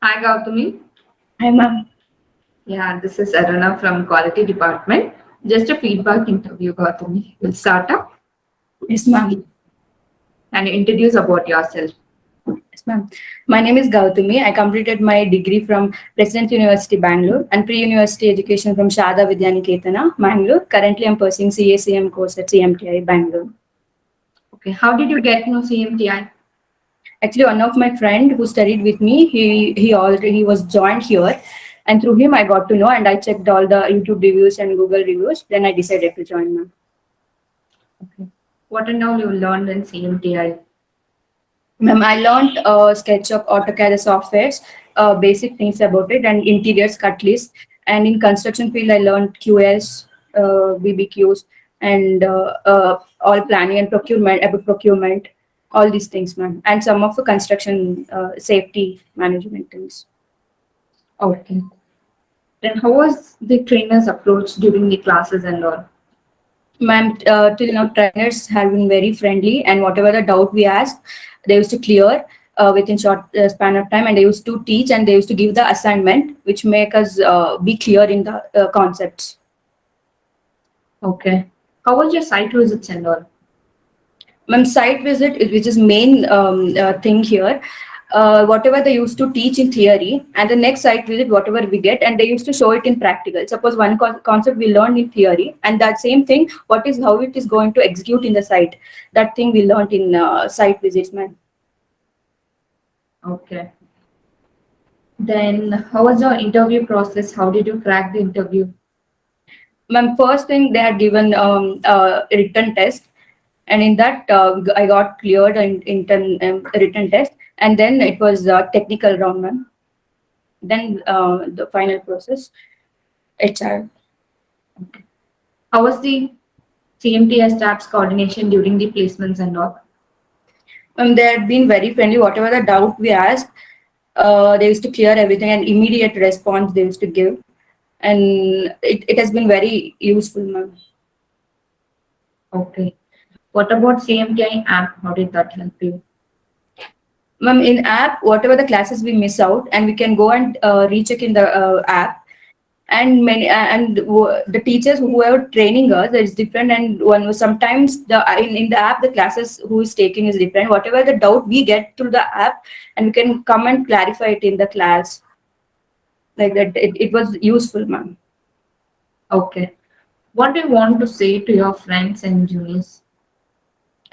Hi, Gowthami. Hi, ma'am. Yeah, this is Aruna from Quality Department. Just a feedback interview, Gowthami. We'll start up Yes, ma'am. and introduce about yourself. Yes, ma'am. My name is Gowthami. I completed my degree from Presidency University, Bangalore, and pre-university education from Shada Vidyaniketana, Bangalore. Currently, I'm pursuing CACM course at CMTI, Bangalore. Okay, how did you get to know CMTI? Actually, one of my friend who studied with me, he was joined here, and through him, I got to know, and I checked all the YouTube reviews and Google reviews. Then I decided to join, ma'am. Okay. What and all you learned in CMTI? Ma'am, I learned SketchUp, AutoCAD softwares, basic things about it, and interiors cut list. And in construction field, I learned QS, BBQs, and all planning and procurement, about procurement, all these things, ma'am. And some of the construction safety management things. Okay. Then how was the trainer's approach during the classes and all? Ma'am, till now trainers have been very friendly, and whatever the doubt we asked, they used to clear within short span of time, and they used to teach and they used to give the assignment, which make us be clear in the concepts. Okay. How was your site visits and all? Ma'am, site visit, which is main thing here. Whatever they used to teach in theory, and the next site visit, whatever we get, and they used to show it in practical. Suppose one concept we learned in theory, and that same thing, what is how it is going to execute in the site. That thing we learned in site visits, ma'am. Okay. Then how was your interview process? How did you crack the interview? Ma'am, first thing they had given a written test, and in that I got cleared in written test, and then it was a technical round, ma'am. Then the final process, HR. How was the CMTI staff's coordination during the placements and all? They had been very friendly. Whatever the doubt we asked, they used to clear everything and immediate response they used to give, and it has been very useful, ma'am. Okay. What about CMTI app? How did that help you? Ma'am, in app, whatever the classes we miss out, and we can go and recheck in the app, and many the teachers who are training us is different, and one sometimes in the app the classes who is taking is different. Whatever the doubt we get through the app, and we can come and clarify it in the class, like that. It was useful, ma'am. Okay. What do you want to say to your friends and juniors?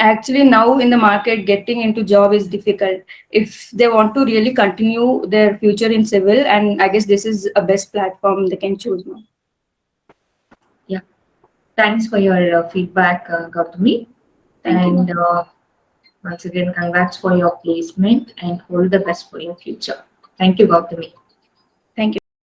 Actually, now in the market, getting into job is difficult. If they want to really continue their future in civil, and I guess this is a best platform they can choose now. Yeah. Thanks for your feedback, Gautami. Thank you, And ma'am. once again, congrats for your placement and all the best for your future. Thank you, Gautami.